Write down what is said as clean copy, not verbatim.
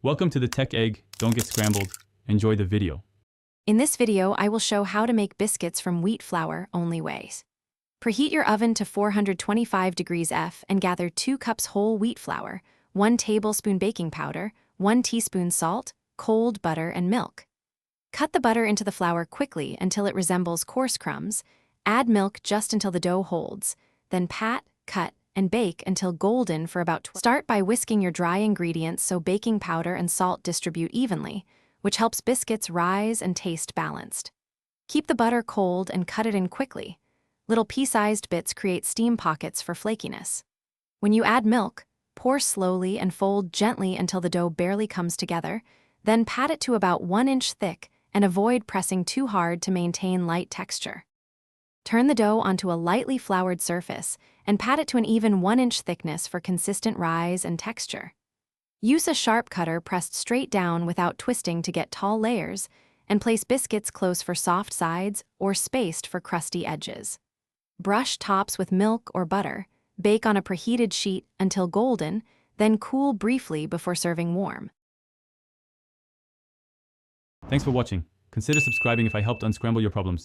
Welcome to the Tech Egg. Don't get scrambled. Enjoy the video. In this video, I will show how to make biscuits from wheat flour only ways. Preheat your oven to 425 degrees F and gather 2 cups whole wheat flour, 1 tablespoon baking powder, 1 teaspoon salt, cold butter, and milk. Cut the butter into the flour quickly until it resembles coarse crumbs. Add milk just until the dough holds. Then pat, cut, and bake until golden for about 12. Start by whisking your dry ingredients so baking powder and salt distribute evenly, which helps biscuits rise and taste balanced. Keep the butter cold and cut it in quickly. Little pea-sized bits create steam pockets for flakiness. When you add milk, pour slowly and fold gently until the dough barely comes together, then pat it to about 1 inch thick and avoid pressing too hard to maintain light texture. Turn the dough onto a lightly floured surface and pat it to an even 1 inch thickness for consistent rise and texture. Use a sharp cutter pressed straight down without twisting to get tall layers, and place biscuits close for soft sides or spaced for crusty edges. Brush tops with milk or butter, bake on a preheated sheet until golden, then cool briefly before serving warm. Thanks for watching. Consider subscribing if I helped unscramble your problems.